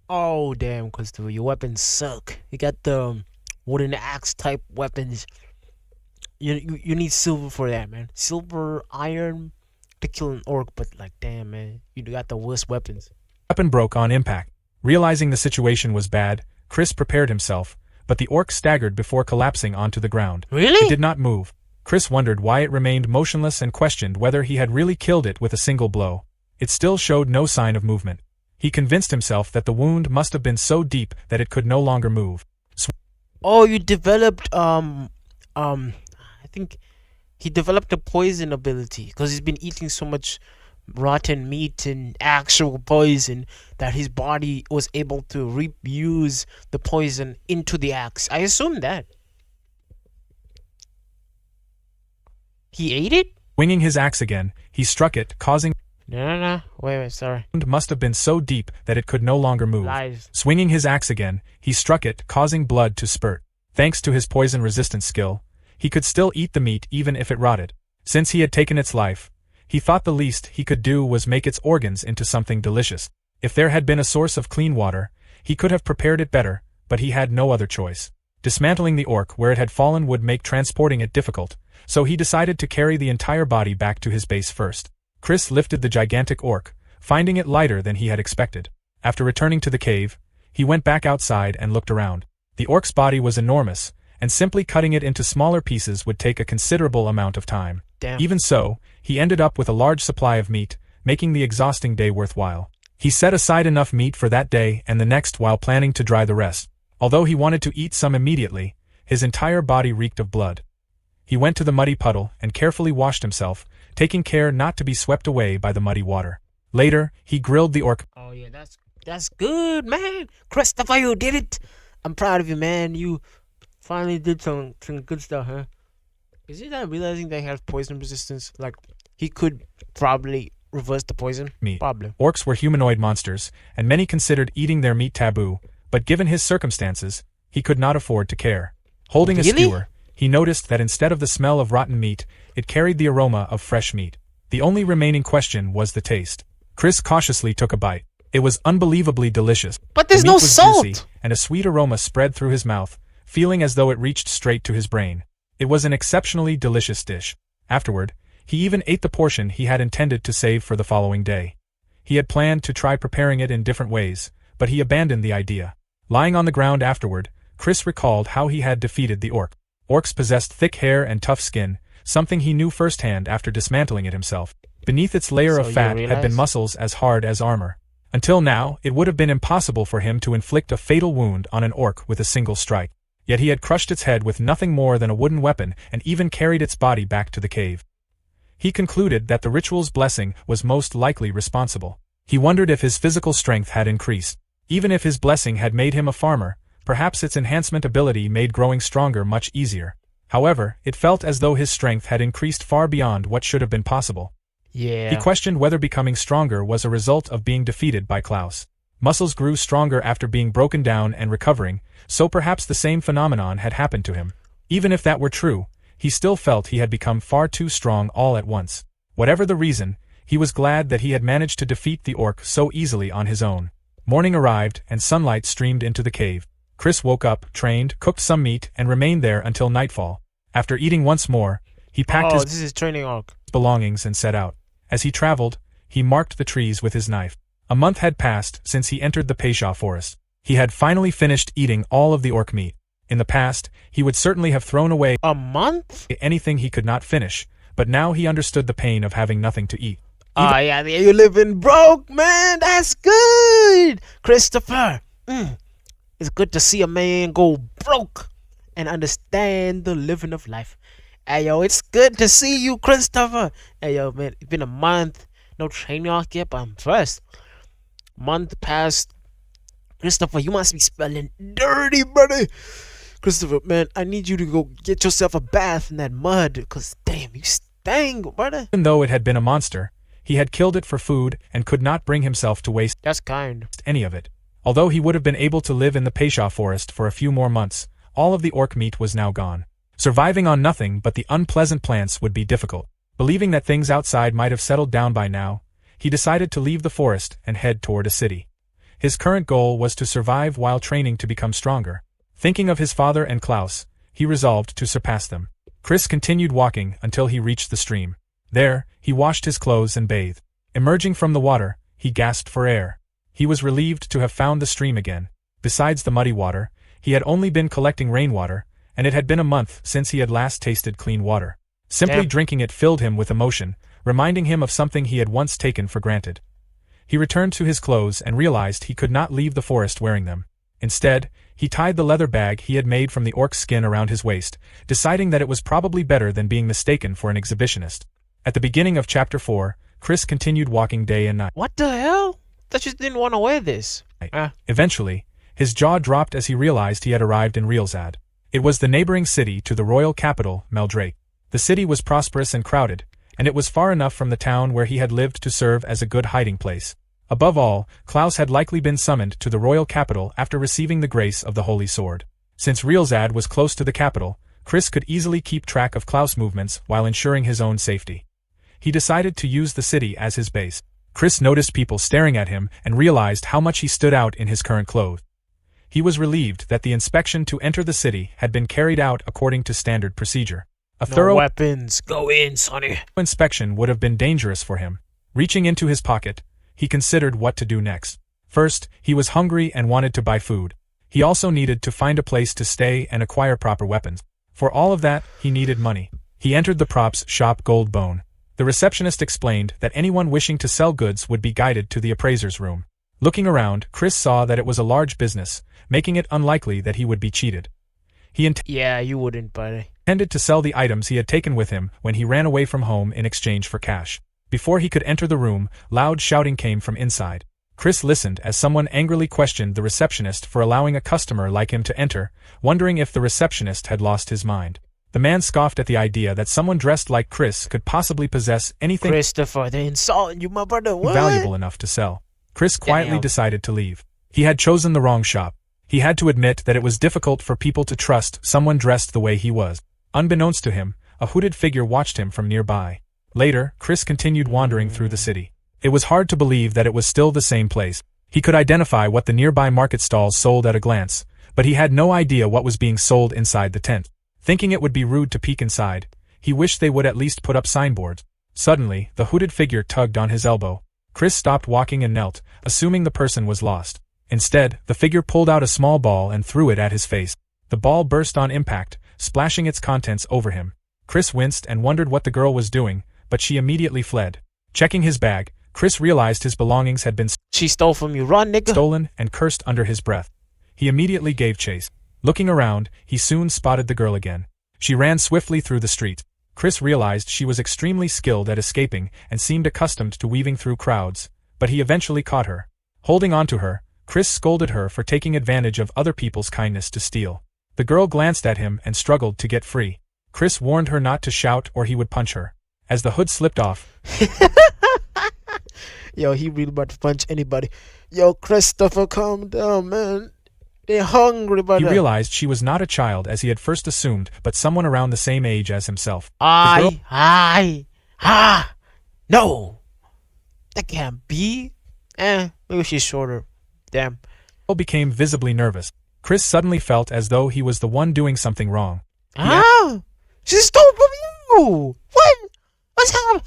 Oh damn, Christopher, your weapons suck. You got the wooden axe type weapons. You need silver for that, man. Silver, iron to kill an orc, but like damn, man, you got the worst weapons. Weapon broke on impact. Realizing the situation was bad, Chris prepared himself, but the orc staggered before collapsing onto the ground. Really? It did not move. Chris wondered why it remained motionless and questioned whether he had really killed it with a single blow. It still showed no sign of movement. He convinced himself that the wound must have been so deep that it could no longer move. Oh, you developed I think he developed a poison ability because he's been eating so much rotten meat and actual poison that his body was able to reuse the poison into the axe. I assume that he ate it. Swinging his axe again, he struck it, causing No. Wait, sorry. wound must have been so deep that it could no longer move. Lies. Swinging his axe again, he struck it, causing blood to spurt. Thanks to his poison-resistant skill, he could still eat the meat even if it rotted. Since he had taken its life, he thought the least he could do was make its organs into something delicious. If there had been a source of clean water, he could have prepared it better, but he had no other choice. Dismantling the orc where it had fallen would make transporting it difficult, so he decided to carry the entire body back to his base first. Chris lifted the gigantic orc, finding it lighter than he had expected. After returning to the cave, he went back outside and looked around. The orc's body was enormous, and simply cutting it into smaller pieces would take a considerable amount of time. Damn. Even so, he ended up with a large supply of meat, making the exhausting day worthwhile. He set aside enough meat for that day and the next while planning to dry the rest. Although he wanted to eat some immediately, his entire body reeked of blood. He went to the muddy puddle and carefully washed himself, taking care not to be swept away by the muddy water. Later, he grilled the orc. Oh yeah, that's good, man. Christopher, you did it. I'm proud of you, man. You finally did some good stuff, huh? Is he not realizing that he has poison resistance? Like, he could probably reverse the poison? Meat. Probably. Orcs were humanoid monsters, and many considered eating their meat taboo, but given his circumstances, he could not afford to care. Holding a Really? skewer, he noticed that instead of the smell of rotten meat, it carried the aroma of fresh meat. The only remaining question was the taste. Chris cautiously took a bite. It was unbelievably delicious. But there's The meat no was salt! juicy, and a sweet aroma spread through his mouth, feeling as though it reached straight to his brain. It was an exceptionally delicious dish. Afterward, he even ate the portion he had intended to save for the following day. He had planned to try preparing it in different ways, but he abandoned the idea. Lying on the ground afterward, Chris recalled how he had defeated the orc. Orcs possessed thick hair and tough skin, something he knew firsthand after dismantling it himself. Beneath its layer So of you fat had realize? been muscles as hard as armor. Until now, it would have been impossible for him to inflict a fatal wound on an orc with a single strike. Yet he had crushed its head with nothing more than a wooden weapon and even carried its body back to the cave. He concluded that the ritual's blessing was most likely responsible. He wondered if his physical strength had increased. Even if his blessing had made him a farmer, perhaps its enhancement ability made growing stronger much easier. However, it felt as though his strength had increased far beyond what should have been possible. Yeah. He questioned whether becoming stronger was a result of being defeated by Klaus. Muscles grew stronger after being broken down and recovering, so perhaps the same phenomenon had happened to him. Even if that were true, he still felt he had become far too strong all at once. Whatever the reason, he was glad that he had managed to defeat the orc so easily on his own. Morning arrived and sunlight streamed into the cave. Chris woke up, trained, cooked some meat, and remained there until nightfall. After eating once more, he packed his this is training orc. belongings and set out. As he traveled, he marked the trees with his knife. A month had passed since he entered the Peisha forest. He had finally finished eating all of the orc meat. In the past, he would certainly have thrown away A month? anything he could not finish, but now he understood the pain of having nothing to eat. Oh yeah, you living broke, man. That's good, Christopher. It's good to see a man go broke and understand the living of life. Hey yo, it's good to see you, Christopher. Hey yo, man, it's been a month, no training arc yet, but I'm first. Month passed. Christopher, you must be smelling dirty, buddy. Christopher, man, I need you to go get yourself a bath in that mud, cause damn, you stink, brother. Even though it had been a monster, he had killed it for food and could not bring himself to waste That's kind. any of it. Although he would have been able to live in the Peisha forest for a few more months, all of the orc meat was now gone. Surviving on nothing but the unpleasant plants would be difficult. Believing that things outside might have settled down by now, he decided to leave the forest and head toward a city. His current goal was to survive while training to become stronger. Thinking of his father and Klaus, he resolved to surpass them. Chris continued walking until he reached the stream. There, he washed his clothes and bathed. Emerging from the water, he gasped for air. He was relieved to have found the stream again. Besides the muddy water, he had only been collecting rainwater, and it had been a month since he had last tasted clean water. Simply drinking it filled him with emotion, reminding him of something he had once taken for granted. He returned to his clothes and realized he could not leave the forest wearing them. Instead, he tied the leather bag he had made from the orc's skin around his waist, deciding that it was probably better than being mistaken for an exhibitionist. At the beginning of Chapter 4, Chris continued walking day and night. What the hell? I just didn't want to wear this. Eventually, his jaw dropped as he realized he had arrived in Realzad. It was the neighboring city to the royal capital, Meldrake. The city was prosperous and crowded, and it was far enough from the town where he had lived to serve as a good hiding place. Above all, Klaus had likely been summoned to the royal capital after receiving the grace of the Holy Sword. Since Realzad was close to the capital, Chris could easily keep track of Klaus' movements while ensuring his own safety. He decided to use the city as his base. Chris noticed people staring at him and realized how much he stood out in his current clothes. He was relieved that the inspection to enter the city had been carried out according to standard procedure. A thorough weapons. Go in, sonny. inspection would have been dangerous for him. Reaching into his pocket, he considered what to do next. First, he was hungry and wanted to buy food. He also needed to find a place to stay and acquire proper weapons. For all of that, he needed money. He entered the props shop Gold Bone. The receptionist explained that anyone wishing to sell goods would be guided to the appraiser's room. Looking around, Chris saw that it was a large business, making it unlikely that he would be cheated. He Yeah, you wouldn't, buddy. intended to sell the items he had taken with him when he ran away from home in exchange for cash. Before he could enter the room, loud shouting came from inside. Chris listened as someone angrily questioned the receptionist for allowing a customer like him to enter, wondering if the receptionist had lost his mind. The man scoffed at the idea that someone dressed like Chris could possibly possess anything Christopher, they're insulting you, my brother. What? valuable enough to sell. Chris quietly Damn. decided to leave. He had chosen the wrong shop. He had to admit that it was difficult for people to trust someone dressed the way he was. Unbeknownst to him, a hooded figure watched him from nearby. Later, Chris continued wandering through the city. It was hard to believe that it was still the same place. He could identify what the nearby market stalls sold at a glance, but he had no idea what was being sold inside the tent. Thinking it would be rude to peek inside, he wished they would at least put up signboards. Suddenly, the hooded figure tugged on his elbow. Chris stopped walking and knelt, assuming the person was lost. Instead, the figure pulled out a small ball and threw it at his face. The ball burst on impact, splashing its contents over him. Chris winced and wondered what the girl was doing, but she immediately fled. Checking his bag, Chris realized his belongings had been She stole from you. Run, nigga. stolen and cursed under his breath. He immediately gave chase. Looking around, he soon spotted the girl again. She ran swiftly through the street. Chris realized she was extremely skilled at escaping and seemed accustomed to weaving through crowds, but he eventually caught her. Holding on to her, Chris scolded her for taking advantage of other people's kindness to steal. The girl glanced at him and struggled to get free. Chris warned her not to shout or he would punch her. As the hood slipped off, Yo, he really about to punch anybody. Yo, Christopher, calm down, man. They're hungry, he brother. realized she was not a child as he had first assumed, but someone around the same age as himself. girl- No. That can't be. Maybe she's shorter. Damn. Girl became visibly nervous. Chris suddenly felt as though he was the one doing something wrong. She stole from you. What? What's happening?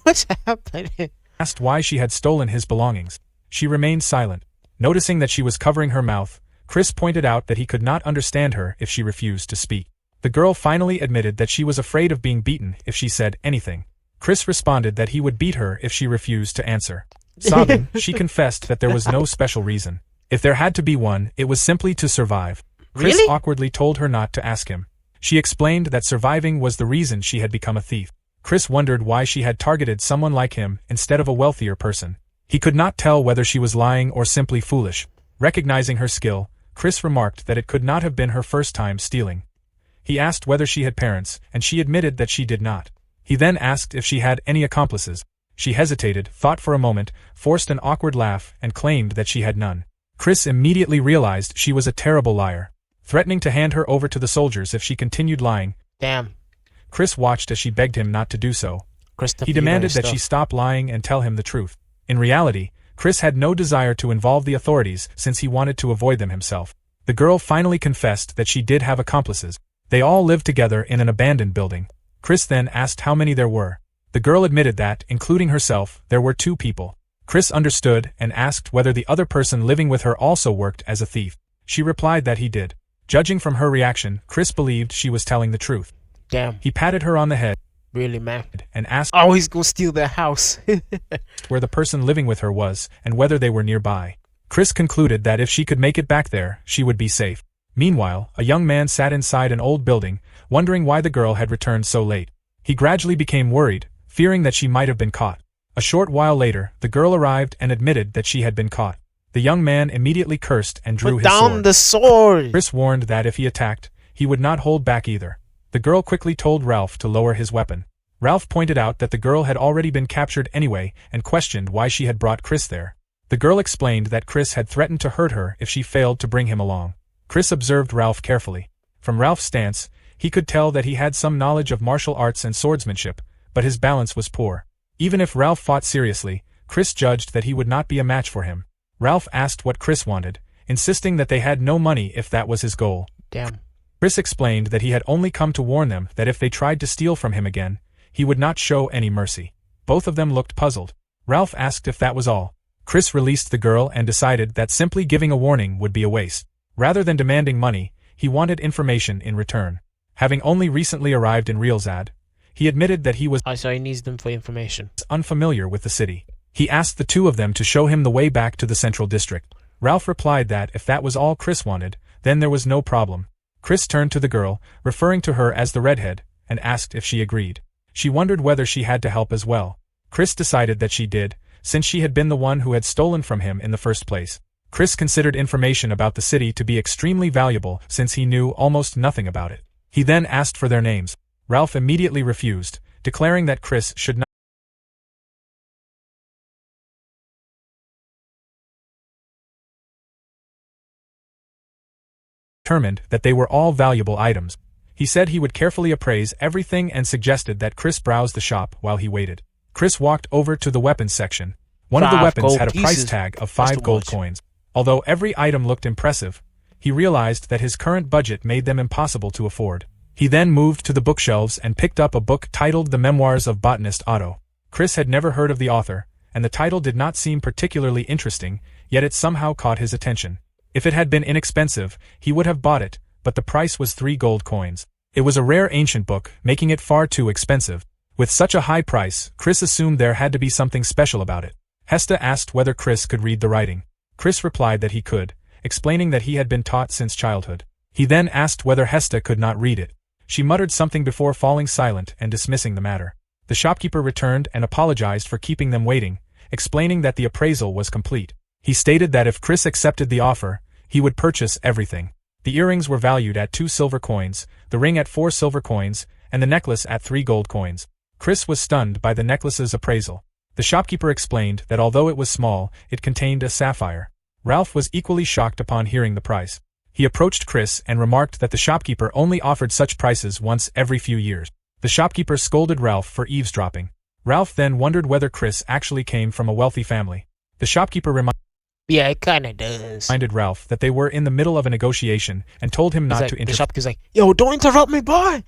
What's happening? Asked why she had stolen his belongings. She remained silent. Noticing that she was covering her mouth, Chris pointed out that he could not understand her if she refused to speak. The girl finally admitted that she was afraid of being beaten if she said anything. Chris responded that he would beat her if she refused to answer. Sobbing, she confessed that there was no special reason. If there had to be one, it was simply to survive. Chris Really? awkwardly told her not to ask him. She explained that surviving was the reason she had become a thief. Chris wondered why she had targeted someone like him instead of a wealthier person. He could not tell whether she was lying or simply foolish. Recognizing her skill, Chris remarked that it could not have been her first time stealing. He asked whether she had parents, and she admitted that she did not. He then asked if she had any accomplices. She hesitated, thought for a moment, forced an awkward laugh, and claimed that she had none. Chris immediately realized she was a terrible liar. Threatening to hand her over to the soldiers if she continued lying, Damn. Chris watched as she begged him not to do so. Christopher, He you know demanded your that she stuff. stop lying and tell him the truth. In reality, Chris had no desire to involve the authorities since he wanted to avoid them himself. The girl finally confessed that she did have accomplices. They all lived together in an abandoned building. Chris then asked how many there were. The girl admitted that, including herself, there were 2 people. Chris understood and asked whether the other person living with her also worked as a thief. She replied that he did. Judging from her reaction, Chris believed she was telling the truth. Damn. He patted her on the head Really, man? and asked Oh, he's gonna steal their house. where the person living with her was and whether they were nearby. Chris concluded that if she could make it back there, she would be safe. Meanwhile, a young man sat inside an old building, wondering why the girl had returned so late. He gradually became worried, fearing that she might have been caught. A short while later, the girl arrived and admitted that she had been caught. The young man immediately cursed and drew Put his down sword. the sword. Chris warned that if he attacked, he would not hold back either. The girl quickly told Ralph to lower his weapon. Ralph pointed out that the girl had already been captured anyway and questioned why she had brought Chris there. The girl explained that Chris had threatened to hurt her if she failed to bring him along. Chris observed Ralph carefully. From Ralph's stance, he could tell that he had some knowledge of martial arts and swordsmanship, but his balance was poor. Even if Ralph fought seriously, Chris judged that he would not be a match for him. Ralph asked what Chris wanted, insisting that they had no money if that was his goal. Damn. Chris explained that he had only come to warn them that if they tried to steal from him again, he would not show any mercy. Both of them looked puzzled. Ralph asked if that was all. Chris released the girl and decided that simply giving a warning would be a waste. Rather than demanding money, he wanted information in return. Having only recently arrived in Realzad, he admitted that he was So he needs them for information. unfamiliar with the city. He asked the 2 of them to show him the way back to the central district. Ralph replied that if that was all Chris wanted, then there was no problem. Chris turned to the girl, referring to her as the redhead, and asked if she agreed. She wondered whether she had to help as well. Chris decided that she did, since she had been the one who had stolen from him in the first place. Chris considered information about the city to be extremely valuable since he knew almost nothing about it. He then asked for their names. Ralph immediately refused, declaring that Chris should not determined that they were all valuable items. He said he would carefully appraise everything and suggested that Chris browse the shop while he waited. Chris walked over to the weapons section. One of the 5 weapons gold had a price pieces. tag of That's 5 too gold much. coins. Although every item looked impressive, he realized that his current budget made them impossible to afford. He then moved to the bookshelves and picked up a book titled The Memoirs of Botanist Otto. Chris had never heard of the author, and the title did not seem particularly interesting, yet it somehow caught his attention. If it had been inexpensive, he would have bought it, but the price was 3 gold coins. It was a rare ancient book, making it far too expensive. With such a high price, Chris assumed there had to be something special about it. Hesta asked whether Chris could read the writing. Chris replied that he could, explaining that he had been taught since childhood. He then asked whether Hesta could not read it. She muttered something before falling silent and dismissing the matter. The shopkeeper returned and apologized for keeping them waiting, explaining that the appraisal was complete. He stated that if Chris accepted the offer, he would purchase everything. The earrings were valued at 2 silver coins, the ring at 4 silver coins, and the necklace at 3 gold coins. Chris was stunned by the necklace's appraisal. The shopkeeper explained that although it was small, it contained a sapphire. Ralph was equally shocked upon hearing the price. He approached Chris and remarked that the shopkeeper only offered such prices once every few years. The shopkeeper scolded Ralph for eavesdropping. Ralph then wondered whether Chris actually came from a wealthy family. The shopkeeper Yeah, it kinda does. reminded Ralph that they were in the middle of a negotiation and told him not to The interfere. shopkeeper's like, yo, don't interrupt me, boy.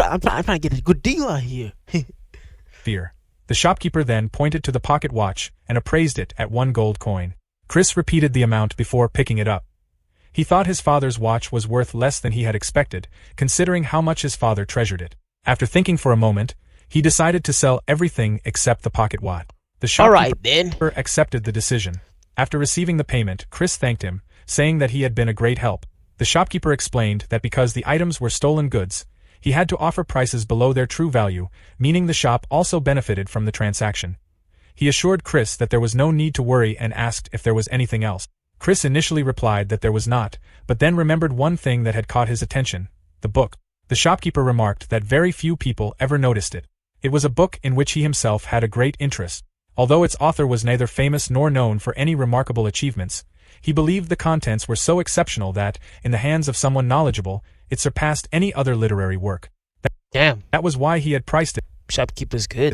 I'm trying to get a good deal out here. The shopkeeper then pointed to the pocket watch and appraised it at 1 gold coin. Chris repeated the amount before picking it up. He thought his father's watch was worth less than he had expected, considering how much his father treasured it. After thinking for a moment, he decided to sell everything except the pocket watch. The shopkeeper Alright then. accepted the decision. After receiving the payment, Chris thanked him, saying that he had been a great help. The shopkeeper explained that because the items were stolen goods, he had to offer prices below their true value, meaning the shop also benefited from the transaction. He assured Chris that there was no need to worry and asked if there was anything else. Chris initially replied that there was not, but then remembered one thing that had caught his attention: the book. The shopkeeper remarked that very few people ever noticed it. It was a book in which he himself had a great interest. Although its author was neither famous nor known for any remarkable achievements, he believed the contents were so exceptional that, in the hands of someone knowledgeable, it surpassed any other literary work. Damn, That was why he had priced it shopkeeper's good.